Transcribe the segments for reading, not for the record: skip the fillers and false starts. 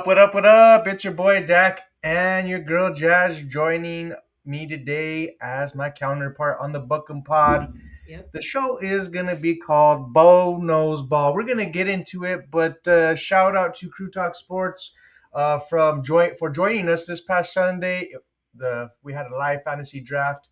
What up, what up? It's your boy Dak and your girl Jazz joining me today as my counterpart on the Buckham Pod. Yep. The show is going to be called Bo Knows Ball. We're going to get into it, but shout out to Crew Talk Sports for joining us this past Sunday. We had a live fantasy draft.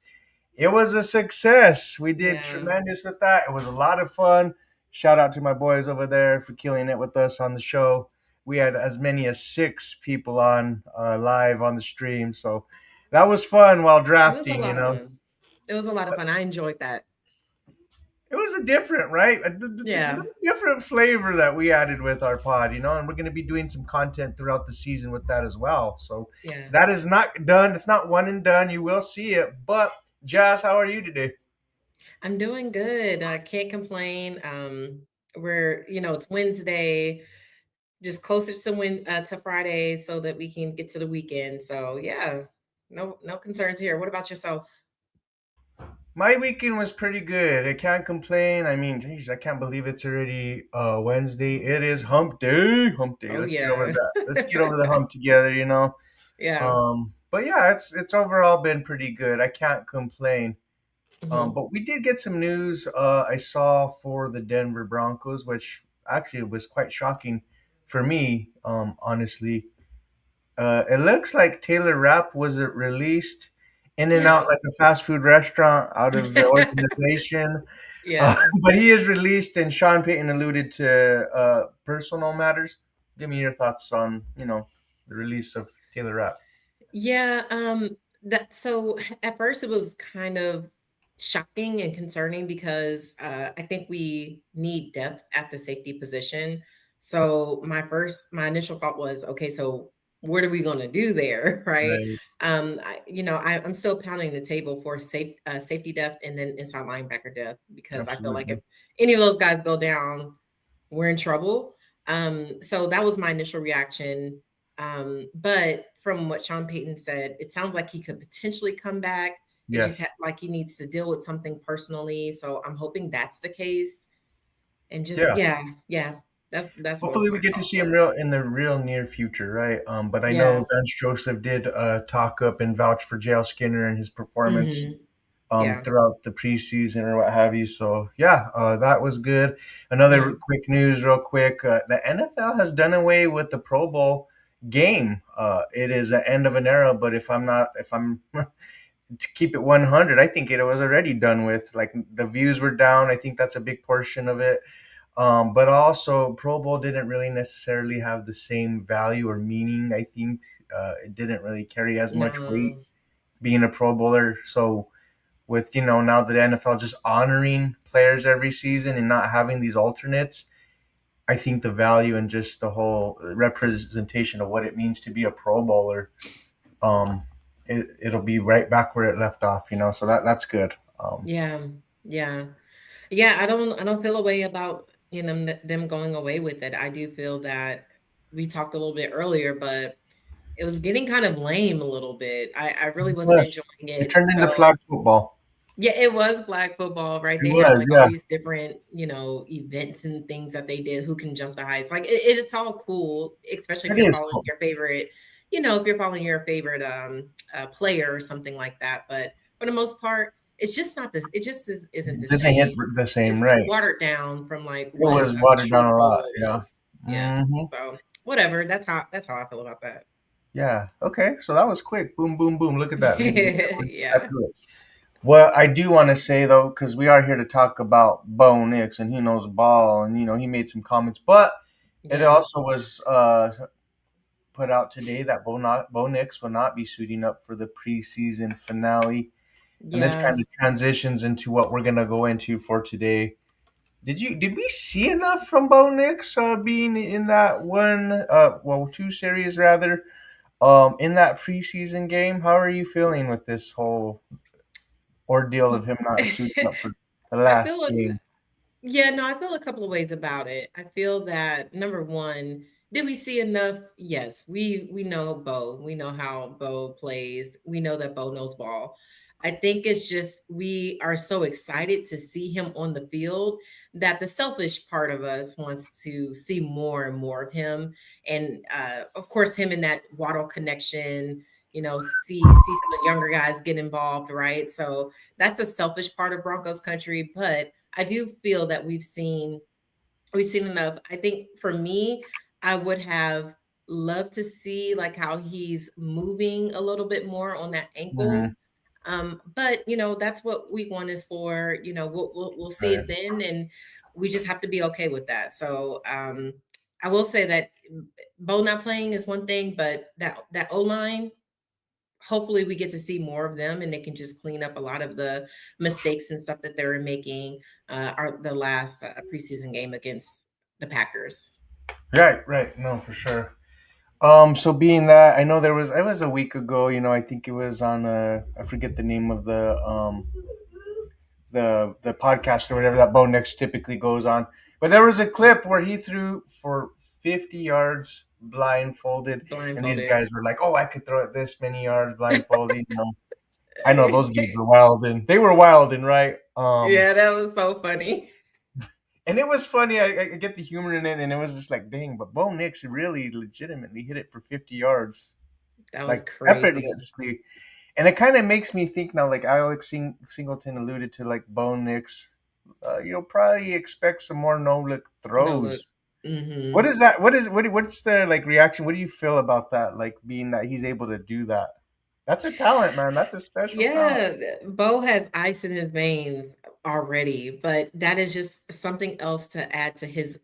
It was a success. We did Yeah. tremendous with that. It was a lot of fun. Shout out to my boys over there for killing it with us on the show. We had as many as 6 people on live on the stream, so that was fun while It was a drafting. lot of fun. It was a lot of fun. I enjoyed that. It was a different, right? Yeah. Different flavor that we added with our pod, and we're going to be doing some content throughout the season with that as well. So Yeah. that is not done. It's not one and done. You will see it. But Jazz, how are you today? I'm doing good. I can't complain. It's Wednesday, just closer to Friday so that we can get to the weekend. So yeah, no concerns here. What about yourself? My weekend was pretty good. I can't complain. I mean, geez, I can't believe it's already Wednesday. It is hump day. Hump day. Oh Let's get over yeah. that. Let's get over the hump together. Yeah. But yeah, it's overall been pretty good. I can't complain. Hmm. But we did get some news I saw for the Denver Broncos, which actually was quite shocking for me, honestly. It looks like Taylor Rapp was released in and out Yeah. like a fast food restaurant out of the organization. Uh, Yeah. but he is released, and Sean Payton alluded to personal matters. Give me your thoughts on the release of Taylor Rapp. Yeah, that so at first it was kind of shocking and concerning because I think we need depth at the safety position. So my initial thought was, okay, so what are we going to do there, right? Right. I'm still pounding the table for safety depth and then inside linebacker depth because I feel like if Absolutely. any of those guys go down, we're in trouble. So that was my initial reaction. But from what Sean Payton said, it sounds like he could potentially come back. Yes. Like he needs to deal with something personally. So I'm hoping that's the case. And just Yeah. yeah, that's what was Hopefully, we my get to thought. see him real in the real near future, right? But I know Yeah. Vance Joseph did talk up and vouch for JL Skinner and his performance Hmm. Yeah. throughout the preseason or what have you. So yeah, that was good. Another Yeah. quick news, real quick: the NFL has done away with the Pro Bowl game. It is the end of an era. But if I'm to keep it 100, I think it was already done with. Like the views were down. I think that's a big portion of it. But also, Pro Bowl didn't really necessarily have the same value or meaning. I think it didn't really carry as much weight No. being a Pro Bowler. So with now the NFL just honoring players every season and not having these alternates, I think the value and just the whole representation of what it means to be a Pro Bowler, um, it'll be right back where it left off. So that's good. Yeah. Yeah. Yeah, I don't feel a way about them going away with it. I do feel that we talked a little bit earlier, but it was getting kind of lame a little bit. I really wasn't Yes, enjoying it it. turned into So flag football. yeah, it was flag football, right? It They had was, like all yeah. these different, events and things that they did, who can jump the highest. Like it's all cool, especially if It you're is following cool. your favorite, if you're following your favorite player or something like that. But for the most part, it's just not this. It just isn't the It doesn't hit same. the same, It's right? watered down from like It what was a watered down true a Pro lot. Bowl Yeah. is. Yeah. Hmm. So whatever. That's how I feel about that. Yeah. Okay. So that was quick. Boom, boom, boom. Look at that. We got Yeah. through it. What I do want to say though, because we are here to talk about Bo Nix and he knows ball, and he made some comments, but it Yeah. also was put out today that Bo Nix will not be suiting up for the preseason finale, and this kind Yeah. of transitions into what we're gonna go into for today. Did we see enough from Bo Nix being in that two series rather, in that preseason game? How are you feeling with this whole ordeal of him not suiting up for the I last feel a game? Yeah, no, I feel a couple of ways about it. I feel that number one, did we see enough? Yes, we know Bo. We know how Bo plays. We know that Bo knows ball. I think it's just we are so excited to see him on the field that the selfish part of us wants to see more and more of him. And of course, him and that Waddle connection, see some of the younger guys get involved, right? So that's a selfish part of Broncos country. But I do feel that we've seen enough. I think for me, I would have loved to see like how he's moving a little bit more on that Hmm. ankle. But that's what week one is for. We'll see Right. it then, and we just have to be okay with that. So I will say that Bo not playing is one thing, but that O line, hopefully we get to see more of them, and they can just clean up a lot of the mistakes and stuff that they were making. Are the last preseason game against the Packers. Right, right. No, for sure. So being that, I know it was a week ago, I think it was on I forget the name of the podcast or whatever that Bo Nix typically goes on. But there was a clip where he threw for 50 yards blindfolded, and these Blindfolded. guys were like, "Oh, I could throw it this many yards blindfolded." I know those games were wild, and they were wild and right. Yeah, that was so funny. And it was funny. I get the humor in it, and it was just like, dang, but Bo Nix really legitimately hit it for 50 yards, That was like crazy. effortlessly. And it kind of makes me think now, like Singleton alluded to, like Bo Nix, you'll probably expect some more no look No look. throws. What Hmm. is that? What's the like reaction? What do you feel about that? Like being that he's able to do that. That's a talent, man. That's a special talent. Yeah, Bo has ice in his veins already, but that is just something else to add to his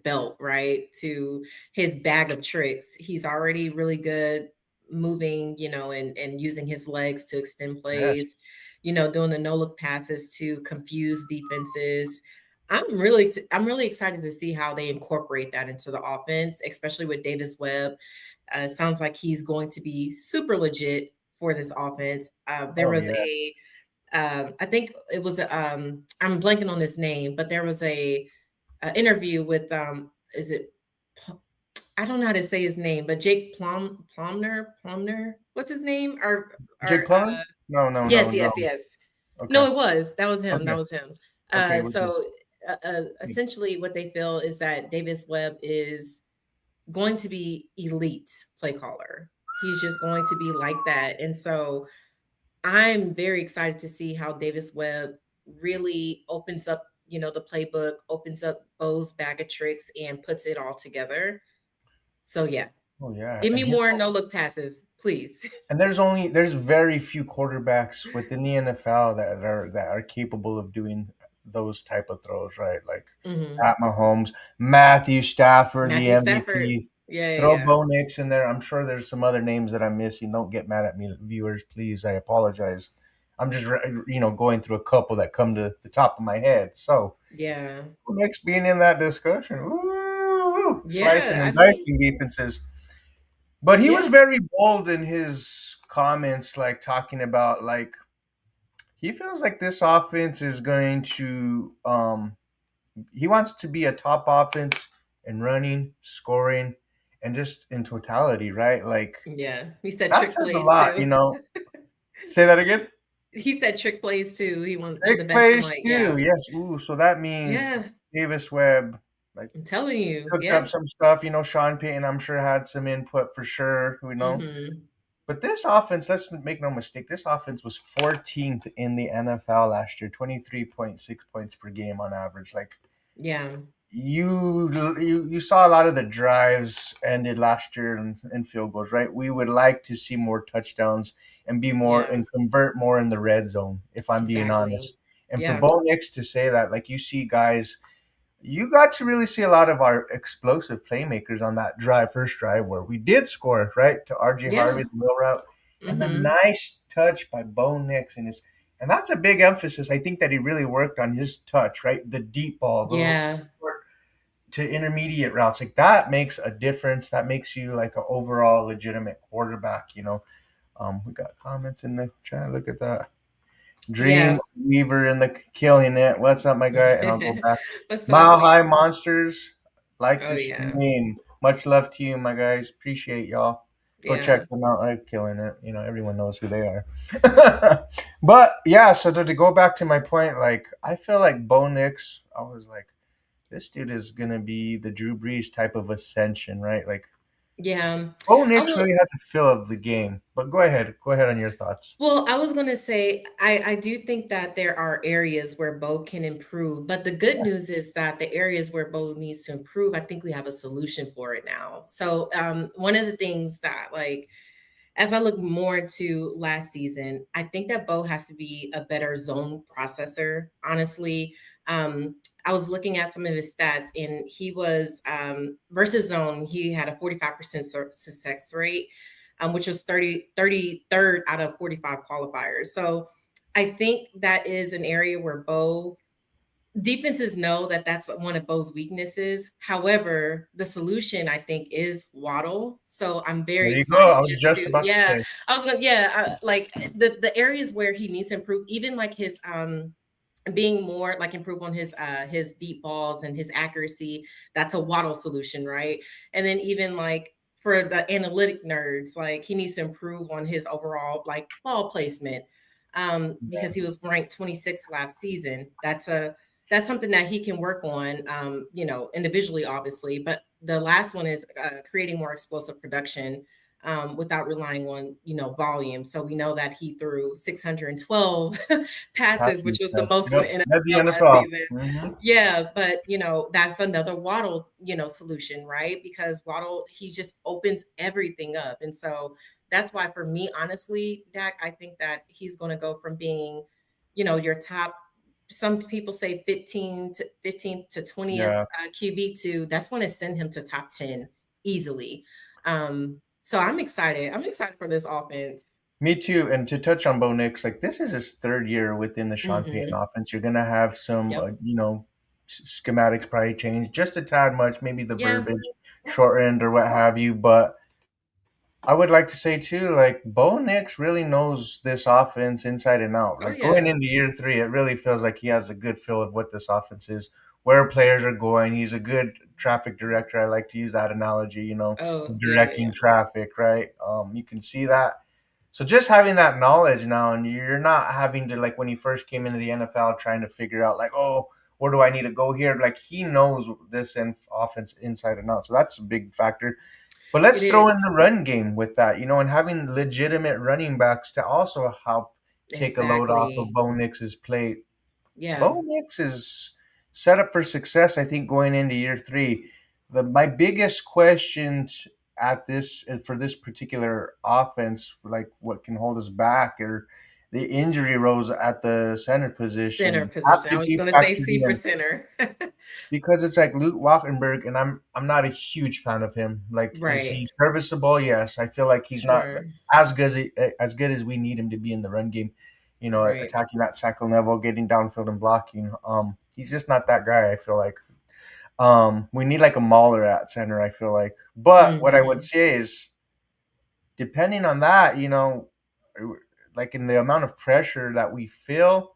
belt, right? To his bag of tricks. He's already really good moving, and using his legs to extend Yes. plays, doing the no look passes to confuse defenses. I'm really excited to see how they incorporate that into the offense, especially with Davis Webb. Sounds like he's going to be super legit for this offense. There Oh was yeah. I think it was I'm blanking on his name, but there was a interview with is it I don't know how to say his name, but Jake Plumner, what's his name? Jake Or Plummer? No, no, no, Yes, no. yes, yes. Okay. No, that was him. Okay. That was him. Okay. We're good. So essentially, what they feel is that Davis Webb is going to be elite play caller. He's just going to be like that. And so I'm very excited to see how Davis Webb really opens up, the playbook, opens up Bo's bag of tricks and puts it all together. So yeah, Oh yeah. give me And he's more no look passes, please. And there's very few quarterbacks within the NFL that are capable of doing those type of throws, right? Like Hmm. Pat Mahomes, Matthew Stafford, the Matthew Stafford. MVP. Yeah, yeah, Throw yeah. Bo Nix in there. I'm sure there's some other names that I'm missing. Don't get mad at me, viewers, please. I apologize. I'm just going through a couple that come to the top of my head. So Yeah. Bo Nix being in that discussion, ooh, slicing Yeah. I and mean, dicing defenses. But he was yeah. very bold in his comments, like talking about like he feels like this offense is going to he wants to be a top offense in running, scoring, and just in totality, right? Like Yeah. He said that trick says a plays lot, too. Say that again. He said trick plays too. He wants the Big best in plays like, too, yeah. yes. Ooh, so that means Yeah. Davis Webb like I'm telling you. cooked up Yeah. some stuff. Sean Payton, I'm sure had some input for sure. Hmm. But this offense, let's make no mistake, this offense was 14th in the NFL last year, 23.6 points per game on average. Like Yeah. you saw a lot of the drives ended last year in field goals, right? We would like to see more touchdowns and be more Yeah. and convert more in the red zone, if I'm being Exactly. honest. And for Yeah. Bo Nix to say that, like you see guys, you got to really see a lot of our explosive playmakers on that first drive where we did score, right? To RJ Yeah. Harvey, the wheel route, and the Hmm. nice touch by Bo Nix and that's a big emphasis. I think that he really worked on his touch, right? The deep ball, the Yeah. short to intermediate routes. Like that makes a difference. That makes you like an overall legitimate quarterback. We got comments in the chat. Look at that. Dream Yeah. Weaver in the killing it. What's up, my guy? And I'll go back. What's up, Mile High Weaver? Monsters, like Oh the yeah. stream. Much love to you, my guys. Appreciate y'all. Go check Yeah. them out. They're killing it. You know, everyone knows who they are. But yeah, so to go back to my point, like I feel like Bo Nix, I was like, this dude is gonna be the Drew Brees type of ascension, right? Like Yeah. Bo I Nix will really has a feel of the game. But go ahead. Go ahead on your thoughts. Well, I was gonna say I do think that there are areas where Bo can improve, but the good news is that the areas where Bo needs to improve, I think we have a solution for it now. So, one of the things that like as I look more into last season, I think that Bo has to be a better zone processor. Honestly, I was looking at some of his stats, and he was versus zone. He had a 45% success rate, which was 33rd out of 45 qualifiers. So I think that is an area where Bo defenses know that that's one of Bo's weaknesses. However, the solution I think is Waddle. So I'm very There you go. I excited was just just to about to yeah, say. I was gonna like the areas where he needs to improve, even like his being more like improve on his deep balls and his accuracy. That's a Waddle solution, right? And then even like for the analytic nerds, like he needs to improve on his overall like ball placement. Because he was ranked 26th last season. That's something that he can work on, individually, obviously. But the last one is creating more explosive production without relying on, volume. So we know that he threw 612 passes, Passing which was the test. most in Yep. the At the NFL last NFL. season. Mm-hmm. Yeah, but that's another Waddle, solution, right? Because Waddle, he just opens everything up. And so that's why for me, honestly, Dak, I think that he's gonna go from being, your top some people say 15th to 20th Yeah. QB to that's going to send him to top 10 easily. So I'm excited. I'm excited for this offense. Me too. And to touch on Bo Nix, like this is his third year within the Sean Payton Hmm. offense. You're gonna have some, Yep. schematics probably change just a tad much, maybe the Yeah. verbiage shortened or what have you. But I would like to say too, like Bo Nix really knows this offense inside and out. Oh Like going yeah. into year three, it really feels like he has a good feel of what this offense is, where players are going. He's a good traffic director. I like to use that analogy, Oh yeah. Yeah. directing traffic, right? You can see that. So just having that knowledge now, and you're not having to like when he first came into the NFL trying to figure out like, oh, where do I need to go here? Like he knows this offense inside and out. So that's a big factor. But It let's throw in is the run game with that, and having legitimate running backs to also help take a load off of exactly. Bo Nix's plate. Yeah. Bo Nix is set up for success, I think, going into year three. My biggest questions at this for this particular offense, like what can hold us back, or the injury rows at the center Center position have position. to I was be going to say factored C for in center. because it's like Luke Walkenberg, and I'm not a huge fan of him. Like, is he Right. serviceable? Yes, I feel like he's not Sure. as good as we need him to be in the run game. Right. Attacking that second level, getting downfield and blocking. He's just not that guy. I feel like we need like a Mauler at center. I feel like, but what I would Hmm. say is, depending on that, like in the amount of pressure that we feel,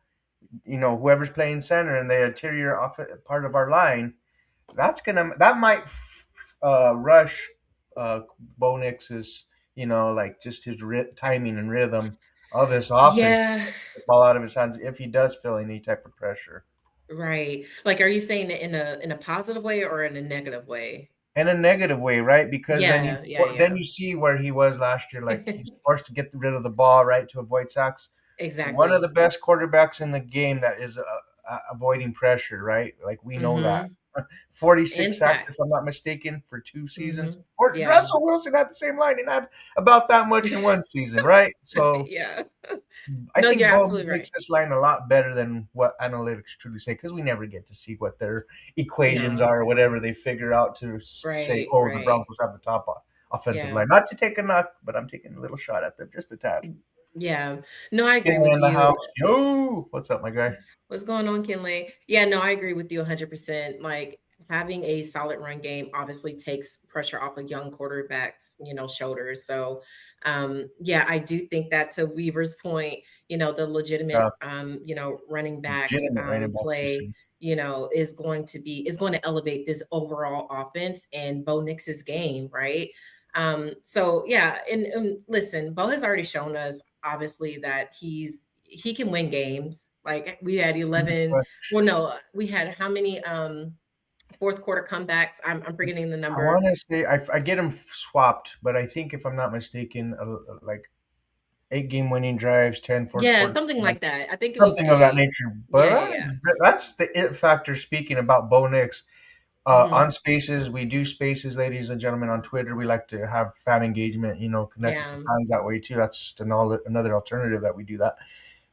whoever's playing center and the interior off part of our line that might rush Bo Nix's, like just his timing and rhythm of this offense, Yeah. the ball out of his hands if he does feel any type of pressure. Right. Like, are you saying it in a positive way or in a negative way? In a negative way, right? Because Yeah, yeah, then yeah. you see where he was last year. Like he's forced to get rid of the ball, right, to avoid sacks. One of the Exactly. best quarterbacks in the game that is avoiding pressure, right? Like we know that. Mhm. 46 sacks, if Intact. I'm not mistaken, for 2 seasons. Mhm. Or Yeah. Russell Wilson had the same line and had about that much in one season, right? So Yeah. I No, think you're Bo absolutely makes right. this line a lot better than what analytics truly say because we never get to see what their equations No. are or whatever they figure out to say, Right, oh, the right. Broncos have the top offensive Yeah. line. Not to take a knock, but I'm taking a little shot at them, just a tad. Yeah. No, I agree Kinley with in the you. house. Yo, what's up, my guy? What's going on, Kinley? Yeah, no, I agree with you 100%. Like having a solid run game obviously takes pressure off of young quarterbacks, shoulders. So, yeah, I do think that to Weaver's point, the Uh, legitimate, running back legitimate running backs for play, sure. is going to elevate this overall offense and Bo Nix's game, right? So yeah, and listen, Bo has already shown us obviously that he can win games. Like we had 11, But well, no, we had how many fourth quarter comebacks? I'm forgetting the I number. want to say I get them swapped, but I think if I'm not mistaken, like 8 game winning drives, 10 fourth Yeah, quarter, something like that. I think it was something of that eight. nature. But Yeah, yeah, yeah. that's the it factor. Speaking about Bo Nix, Hmm. on Spaces, we do Spaces, ladies and gentlemen, on Twitter. We like to have fan engagement, connect with the Yeah. fans that way too. That's just another alternative that we do that.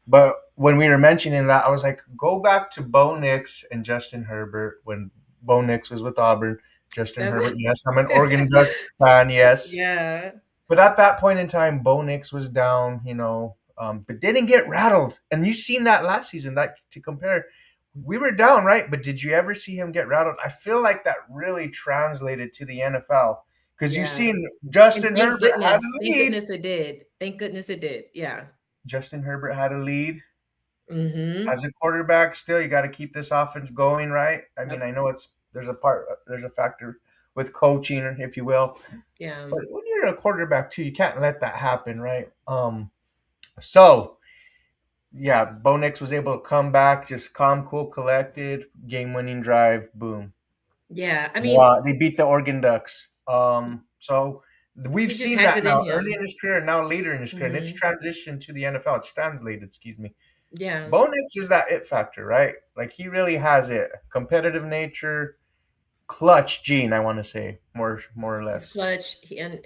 But when we were mentioning that, I was like, go back to Bo Nix and Justin Herbert when Bo Nix was with Auburn. Justin That's Herbert, yes, I'm an Oregon Ducks fan, yes. yeah. But at that point in time, Bo Nix was down, but didn't get rattled. And you've seen that last season. That to compare, we were down, right? But did you ever see him get rattled? I feel like that really translated to the NFL because you've Yeah. seen And Justin Herbert had a thank lead. goodness it did. Thank goodness it did. Yeah. Justin Herbert had a lead Hmm. as a quarterback. Still, you got to keep this offense going, right? I mean, Yep. I know there's a factor with coaching, if you will, Yeah. but when you're a quarterback too, you can't let that happen, right? So yeah, Bo Nix was able to come back, just calm, cool, collected, game-winning drive, boom. Yeah. I mean, Wow, they beat the Oregon Ducks. So we've he just seen has that it in now early in him. his career and now later in his career, and it's Hmm. transitioned to the NFL. It's translated, excuse me. Yeah. Bo Nix is that it factor, right? Like he really has it. Competitive nature, clutch gene, I want to say, more or He's less. clutch. And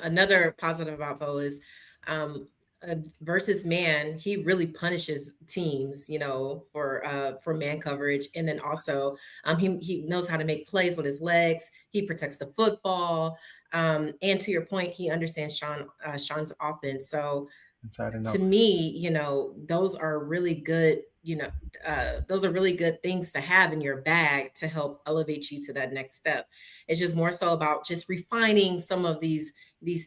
another positive about Bo is um, versus man, he really punishes teams, for man coverage, and then also he knows how to make plays with his legs. He protects the football, and to your point, he understands Sean's offense. So Inside and to out. me, those are really good, those are really good things to have in your bag to help elevate you to that next step. It's just more so about just refining some of these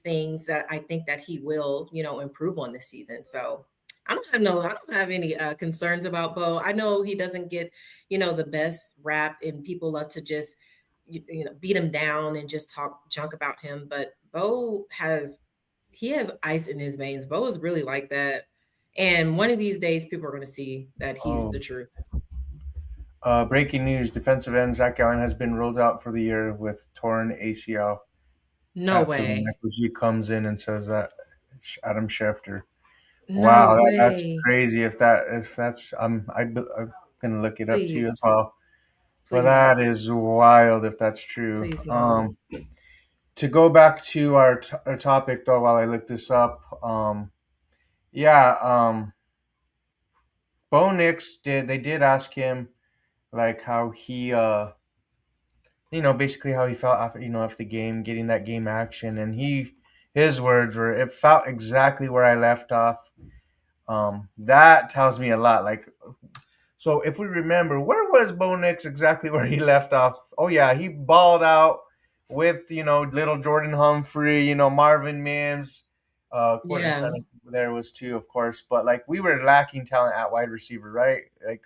things that I think that he will, improve on this season. So I don't have any concerns about Bo. I know he doesn't get, the best rap, and people love to just beat him down and just talk junk about him. But he has ice in his veins. Bo is really like that. And one of these days, people are going to see that he's Oh, the truth. breaking news: defensive end Zach Allen has been ruled out for the year with torn ACL. No After way. Michael G comes in and says that Adam Schefter. No Wow, that's way. crazy. If that's I'm gonna look it up too as Please, well. But please, that is wild if that's true. please, no. To go back to our topic though, while I look this up, yeah, Bo Nix they did ask him like how he basically how he felt after the game, getting that game action, and his words were, "It felt exactly where I left off." That tells me a lot. Like, so if we remember, where was Bo Nix exactly where he left off? Oh yeah, he balled out with little Jordan Humphrey, Marvin Mims, Cortland Yeah. Sutton there was too, of course. But like we were lacking talent at wide receiver, right? Like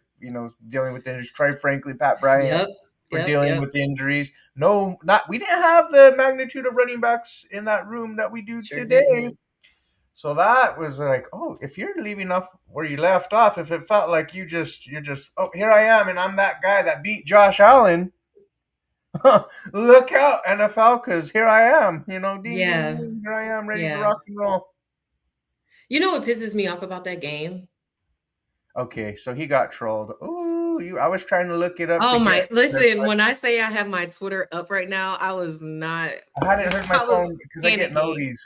dealing with injuries. Troy Franklin, Pat Bryant Yep. were Yep. dealing Yep. with injuries. No, not we didn't have the magnitude of running backs in that room that we do Sure today. didn't. So that was like, oh, if you're leaving off where you left off, if it felt like you're just, oh, here I am, and I'm that guy that beat Josh Allen. Look out, NFL, because here I am. Ding, ding, Yeah. ding. Here I am, ready to Yeah. rock and roll. You know what pisses me off about that game? Okay, so he got trolled. Ooh, I was trying to look it up Oh to get. my, listen, when I say I have my Twitter up right now, I was not, I hadn't heard my I was phone because I get panicking. noties.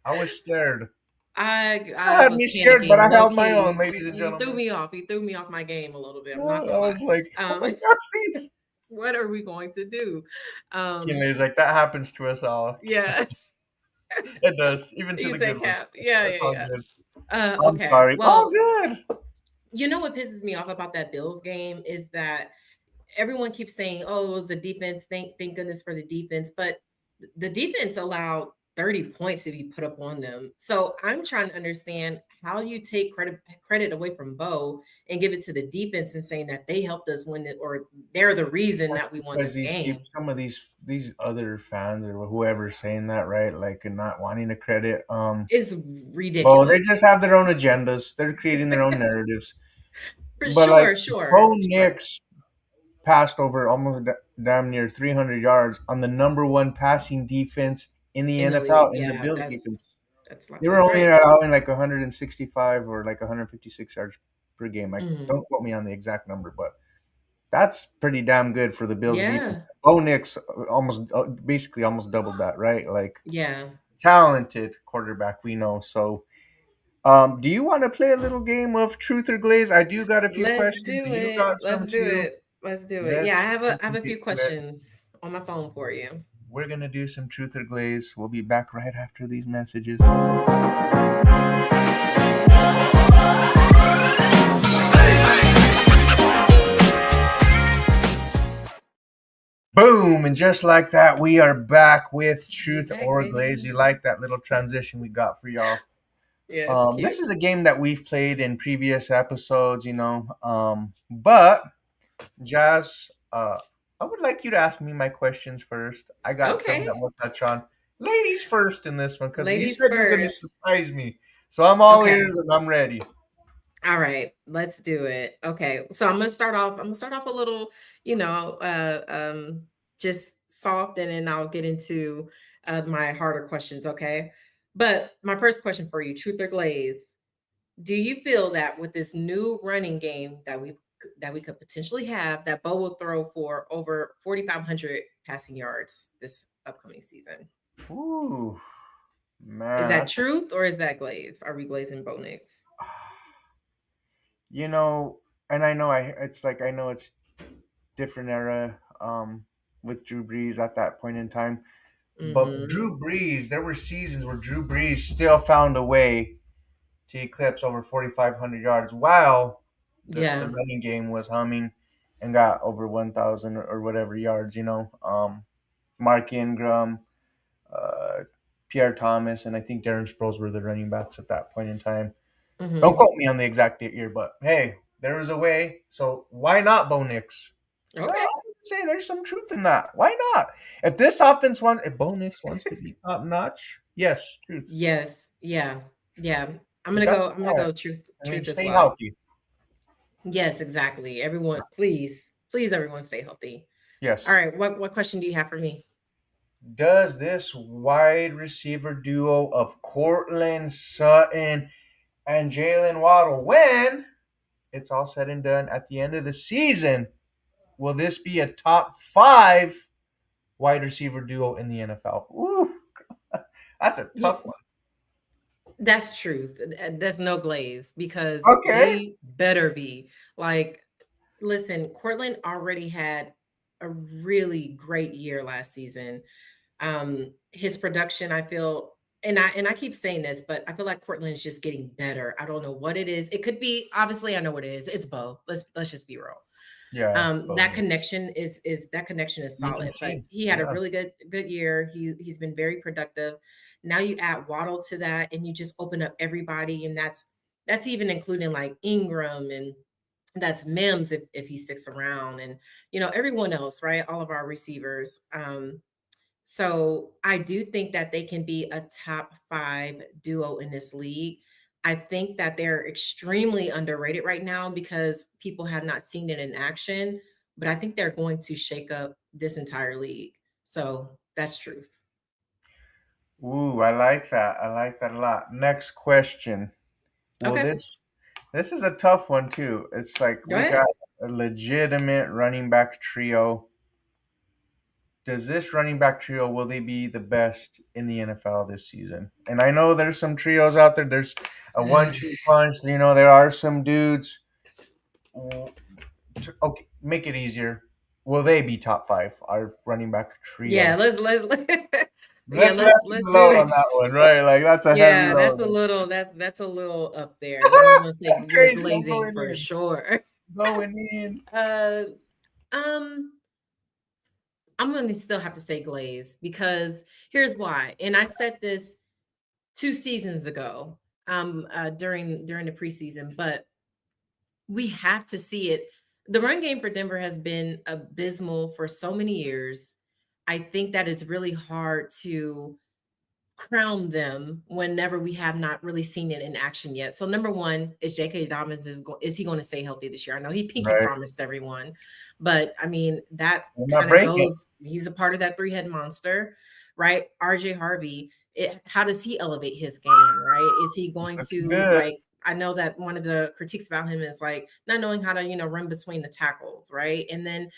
I was scared. I I had was me scared, but panicking I low held my own, key. ladies and You threw gentlemen. me off. You threw me off my game a little bit. I'm not I gonna lie. was like, oh my Um, gosh, please. what are we going to do? Um, Kinley's like, that happens to us all. yeah, It does, even to you the said good ones. cap. Yeah, That's yeah, all yeah. good. I'm Okay. sorry. All Well, good. you know what pisses me off about that Bills game is that everyone keeps saying, "Oh, it was the defense. Thank goodness for the defense." But the defense allowed 30 points to be put up on them. So I'm trying to understand how you take credit away from Bo and give it to the defense and saying that they helped us win it or they're the reason That's that we won because this these people, game. some of these other fans or whoever's saying that, right? Like, and not wanting to credit. It's Well, they ridiculous. just have their own agendas. They're creating their own narratives. For But like, sure, sure, Bo sure. Nix passed over almost damn near 300 yards on the number one passing defense in the In the NFL league, in the yeah, Bills defense. They were that's only right. allowing like 165 or like 156 yards per game. Like, Mhm. don't quote me on the exact number, but that's pretty damn good for the Bills defense. Yeah, Bo Nix almost basically almost doubled that, right? Like, yeah. talented quarterback, we know. So, do you want to play a little game of truth or glaze? I do got a few Let's questions. do You got it. some Let's do too. it. Let's do it. Yeah, Let's I have keep a it few lit. questions on my phone for you. We're gonna do some truth or glaze. We'll be back right after these messages. Boom! And just like that, we are back with We truth back, or glaze. baby. You like that little transition we got for y'all? Yeah, it's This cute. is a game that we've played in previous episodes, but Jazz, I would like you to ask me my questions first. I got some that Okay. we'll touch on. Ladies first in this one, because you Ladies said you're going to first. surprise me. So I'm all Okay. ears and I'm ready. All right. Let's do it. Okay. So I'm gonna start off a little, you know, just soft and then I'll get into my harder questions, okay? But my first question for you, truth or glaze, do you feel that with this new running game that we could potentially have, that Bo will throw for over 4,500 passing yards this upcoming season? Ooh, Is man. that truth or is that glaze? Are we glazing Bo Nix? You know, and I know it's like, I know it's different era with Drew Brees at that point in time. But Mm-hmm. Drew Brees, there were seasons where Drew Brees still found a way to eclipse over 4,500 yards while the Yeah. running game was humming and got over 1,000 or whatever yards, Mark Ingram, uh, Pierre Thomas, and I think Darren Sproles were the running backs at that point in time. Don't Mm-hmm. quote me on the exact year, but hey, there was a way. So why not Bo Nix? Well, I Okay. would say there's some truth in that. Why not? If this offense wants, if Bo Nix wants to be top notch, yes, truth. Yes. Yeah. Yeah. But that's I'm gonna why. go I mean, truth as stay well. healthy. Yes, exactly. Everyone, please everyone stay healthy. All Yes. right. What question do you have for me? Does this wide receiver duo of Cortland Sutton and Jalen Waddle, when it's all said and done at the end of the season, will this be a top five wide receiver duo in the NFL? Ooh, that's a Yeah, tough one. that's truth. There's no glaze because Okay. they better be. Like, listen, Cortland already had a really great year last season. His production, I feel, and I keep saying this, but I feel like Cortland is just getting better. I don't know what it is. It could be, obviously I know what it is. It's Bo. Let's just be real. Yeah, That bonus. connection is that connection is You can solid. But see. he had a Yeah. really good year. He's been very productive. Now you add Waddle to that, and you just open up everybody, and that's even including like Ingram, and that's Mims if he sticks around, and everyone else, right? All of our receivers. So I do think that they can be a top five duo in this league. I think that they're extremely underrated right now because people have not seen it in action, but I think they're going to shake up this entire league. So that's truth. Ooh, I like that. I like that a lot. Next question. Will Okay, this is a tough one too. It's like go we got ahead. a legitimate running back trio. Does this running back trio, will they be the best in the NFL this season? And I know there's some trios out there. There's a one-two punch. There are some dudes. Okay, make it easier. Will they be top five? Our running back Yeah, trio. yeah, Let's lessen let's the do load on it. that one, right? Like, that's a heavy Yeah, load. that's a little up there. I don't want to say we're Crazy. I'm glazing going for in. sure. Going in. Uh, um, I'm going to still have to say Glaze because here's why. And I said this 2 seasons ago, during the preseason, but we have to see it. The run game for Denver has been abysmal for so many years. I think that it's really hard to crown them whenever we have not really seen it in action yet. So number one is J.K. Dobbins is he going to stay healthy this year? I know he pinky Right. promised everyone, but I mean that I'm not kind of breaking. goes. He's a part of that three-head monster, right? R.J. Harvey. How does he elevate his game? Right? Is he going Looking to good. like? I know that one of the critiques about him is like not knowing how to run between the tackles, right? And then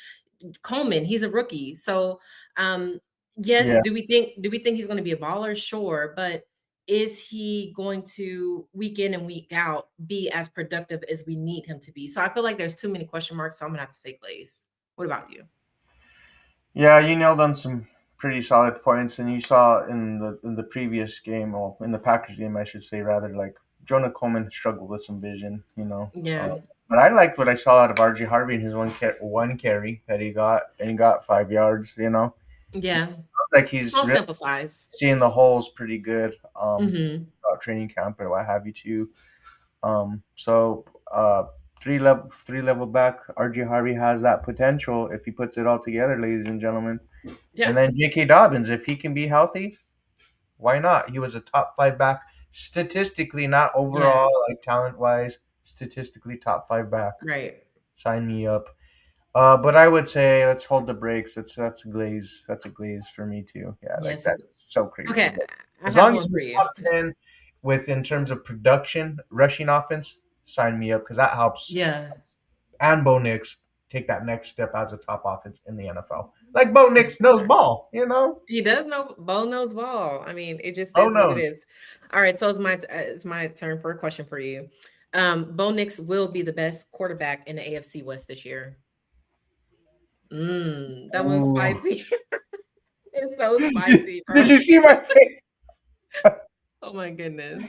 Coleman, he's a rookie, so yes, Yeah. do we think he's going to be a baller? Sure, but is he going to week in and week out be as productive as we need him to be? So I feel like there's too many question marks. So I'm gonna have to say Glaze. What about you? Yeah, you nailed on some pretty solid points, and you saw in the previous game, or in the Packers game, I should say, rather, like Jonah Coleman struggled with some vision, Yeah, but I liked what I saw out of RJ Harvey in his one carry that he got, and he got 5 yards. yeah. Like he's Small really sample size. seeing the holes pretty good. Hmm. About training camp and what have you too. So three level back, RJ Harvey has that potential if he puts it all together, ladies and gentlemen. Yeah, And then J.K. Dobbins, if he can be healthy, why not? He was a top five back statistically, not yeah. overall, like talent wise. Statistically, top five back. Right. Sign me up. But I would say let's hold the brakes. That's a glaze. That's a glaze for me too. Yeah, like Yes. that's so crazy. Okay. But I as have long as one for you're you. top 10 with in terms of production, rushing offense, sign me up because that helps. Yeah. And Bo Nix take that next step as a top offense in the NFL. Like Bo Nix knows ball. He does know Bo knows ball. I mean, it just Bo is what it knows. is. All right, so it's my turn for a question for you. Bo Nix will be the best quarterback in the AFC West this year. That one's Ooh. spicy. It's so spicy, Did bro. you see my face? Oh my goodness.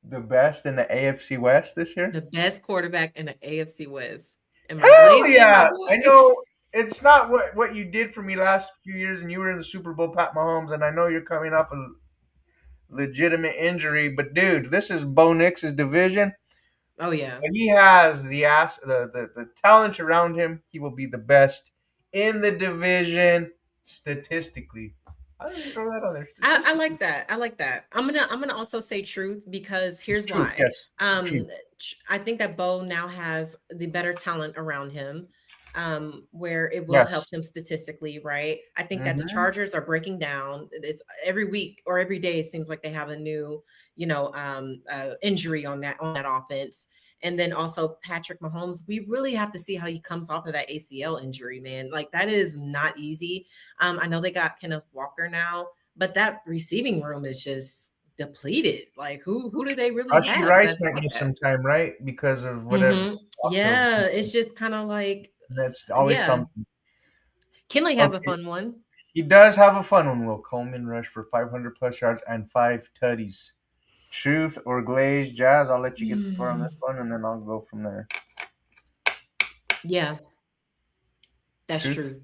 The best in the AFC West this year? The best quarterback in the AFC West. Am I Hell glazing, my yeah! I boy? know it's not what you did for me last few years, and you were in the Super Bowl, Pat Mahomes, and I know you're coming off a legitimate injury, but dude, this is Bo Nix's division. Oh yeah. When he has the talent around him, he will be the best in the division statistically. I didn't throw that on there I statistically. like that. I like that. I'm gonna also say truth because here's Truth, why. yes, Um, truth. I think that Bo now has the better talent around him, where it will help Yes. him statistically, right? I think that the Mm-hmm. Chargers are breaking down. It's every week or every day. It seems like they have a new, injury on that offense. And then also Patrick Mahomes, we really have to see how he comes off of that ACL injury, man. Like that is not easy. I know they got Kenneth Walker now, but that receiving room is just depleted. Like who do they really Rashi have Rice that's might like miss that? some time, right? Because of whatever off field. Yeah, it's just kind of like, That's always yeah. something. Kinley has a Okay. fun one. He does have a fun one. Will Coleman rush for 500 plus yards and five tutties? Truth or glaze, Jazz? I'll let you get the floor on this Mm, one, and then I'll go from there. yeah, that's Truth. true.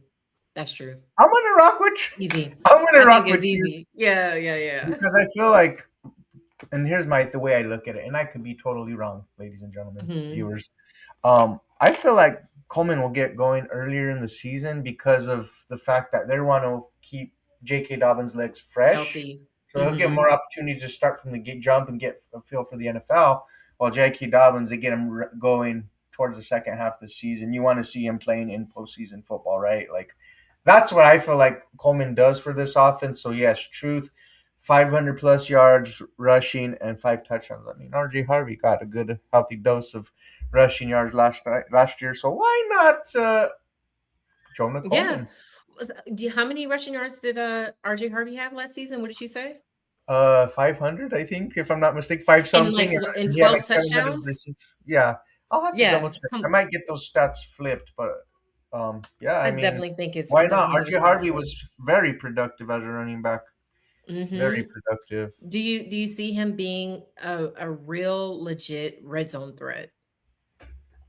That's true. I'm gonna rock with you. Easy. I'm gonna I think rock it's with you easy. Yeah, yeah, yeah. because I feel like, and here's the way I look at it, and I could be totally wrong, ladies and gentlemen, Mhm. viewers. I feel like Coleman will get going earlier in the season because of the fact that they want to keep J.K. Dobbins' legs fresh. Healthy. So he'll get Mhm. more opportunities to start from the jump and get a feel for the NFL. While J.K. Dobbins, they get him going towards the second half of the season. You want to see him playing in postseason football, right? Like that's what I feel like Coleman does for this offense. So yes, truth, 500 plus yards rushing and five touchdowns. I mean, R.J. Harvey got a good healthy dose of rushing yards last year. So why not Jonah Yeah. Coleman? How many rushing yards did RJ Harvey have last season? What did you say? 500, I think, if I'm not mistaken, five In like something. in He had 12 like 700 touchdowns? versus. Yeah, I'll have to double Yeah. check. I Come, might get those stats flipped, but yeah, I I mean, definitely think it's why gonna not? be those RJ Harvey multiples. was very productive as a running back. Very Mhm. productive. Do you see him being a real legit red zone threat?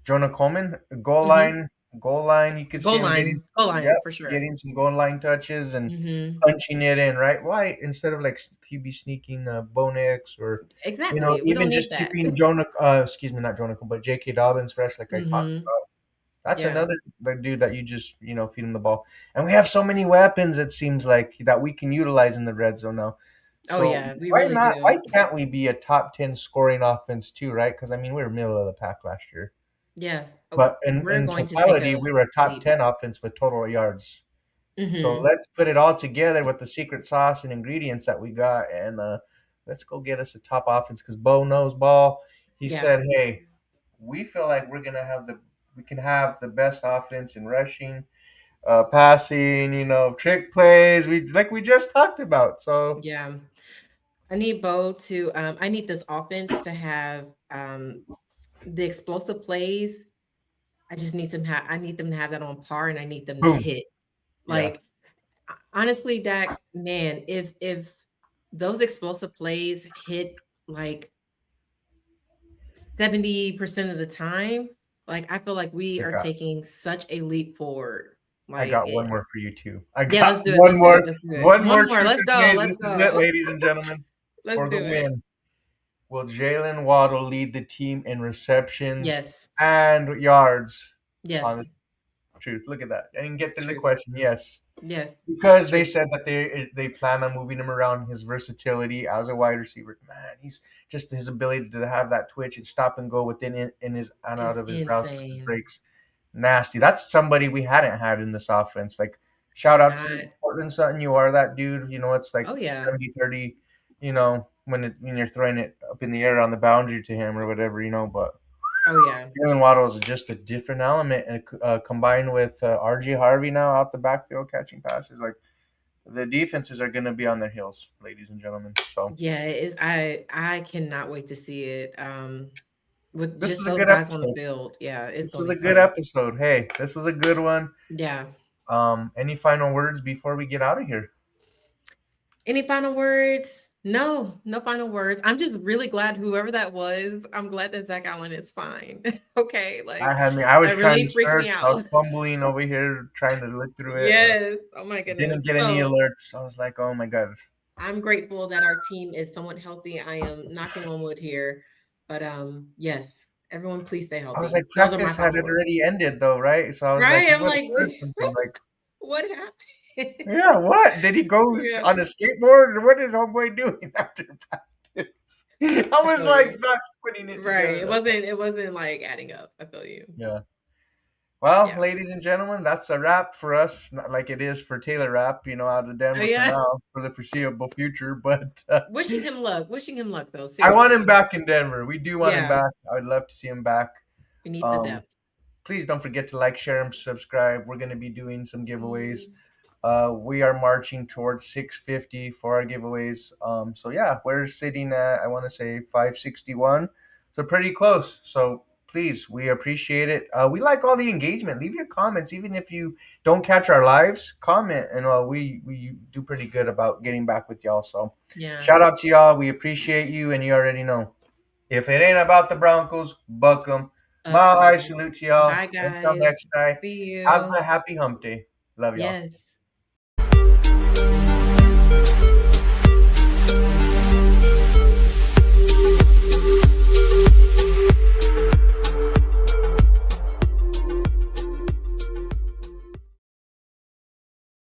Jonah Coleman, goal Mhm. line. goal line. You could see him getting, Goal yep, line for sure. getting some goal line touches and Mhm. punching it in, right? Why instead of like QB sneaking Bo Nix or Exactly. We don't even need just that. keeping Jonah, excuse me, not Jonah, but J.K. Dobbins fresh, like I talked Mhm. about. That's Yeah. another like, dude that you just feed him the ball, and we have so many weapons. It seems like that we can utilize in the red zone now. Oh, So yeah, we why really not? Why do. can't we be a top 10 scoring offense too? Right? Because I mean, we were middle of the pack last year, Yeah. Oh, but in we're going to take totality, a we were a top leap. 10 offense with total yards. So Mhm. let's put it all together with the secret sauce and ingredients that we got, and let's go get us a top offense. Because Bo knows ball. He Yeah. said, "Hey, we feel like we can have the best offense in rushing, passing, trick plays. We just talked about. So Yeah. I need Bo to, I need this offense to have, the explosive plays. I need them to have that on par, and I need them to boom, hit. yeah, Like, honestly, Dak, man, if those explosive plays hit, like, 70% of the time, like, I feel like we I are got taking such a leap forward. I Like, got one more for you too. I yeah, got let's do it, let's do it, let's do it. one One more more, truth let's or go, days. let's This is it, go. ladies and gentlemen, Let's for the do it. win. Will Jalen Waddle lead the team in receptions Yes. and yards? On the Yes. truth, look at that. I didn't get through the Truth. question. Yes, Yes. because they Truth. said that they plan on moving him around. His versatility as a wide receiver, man, he's just his ability to have that twitch and stop and go within in his and out It's of his routes with his insane. breaks. Nasty. That's somebody we hadn't had in this offense. Like, Have shout out to not. you, Portland Sutton. You are that dude. It's like Oh, yeah. 70-30. When you're throwing it up in the air on the boundary to him or whatever. But Oh, yeah. Jalen Waddle is just a different element, and combined with R.J. Harvey now out the backfield catching passes, like the defenses are going to be on their heels, ladies and gentlemen. So Yeah, it is. I cannot wait to see it. With this just was a those good guys on the episode. field. Yeah, it's This gonna was a be good fun. episode. Hey, this was a good one. Yeah. Any final words before we get out of here? Any final words? No, no final words. I'm just really glad whoever that was, I'm glad that Zach Allen is fine. Okay, like, I was that trying to really freaked me search. I was out. fumbling over here trying to look through it. Yes. Oh my Didn't goodness. get any So, alerts. I was like, oh my god. I'm grateful that our team is somewhat healthy. I am knocking on wood here, but, yes, everyone please stay I was healthy. like, Those are my practice had final words. already ended though, right? So I was like, Right? he I'm would like, have heard something like, what happened? yeah, what? Did he go Yeah, on a skateboard? What is homeboy doing after practice? I I was feel like you. not putting it Right. together. It wasn't like adding up. I feel you. Yeah. Well, Yeah. ladies and gentlemen, that's a wrap for us. Not like it is for Taylor Rapp, out of Oh Denver for yeah. now, for the foreseeable future. But Wishing him luck. Wishing him luck though. I want him Seriously. back in Denver. We do want him Yeah. back. I would love to see him back. We need the Um, depth. Please don't forget to like, share, and subscribe. We're going to be doing some giveaways. Please. We are marching towards 650 for our giveaways. So yeah, we're sitting at, I want to say, 561. So pretty close. So please, we appreciate it. We like all the engagement. Leave your comments, even if you don't catch our lives. Comment, and we do pretty good about getting back with y'all. So Yeah. shout out to y'all. We appreciate you, and you already know. If it ain't about the Broncos, buck 'em. Up Mile high them. salute to y'all. Bye Until guys. next time, See have you. a happy hump day. Love y'all. Yes.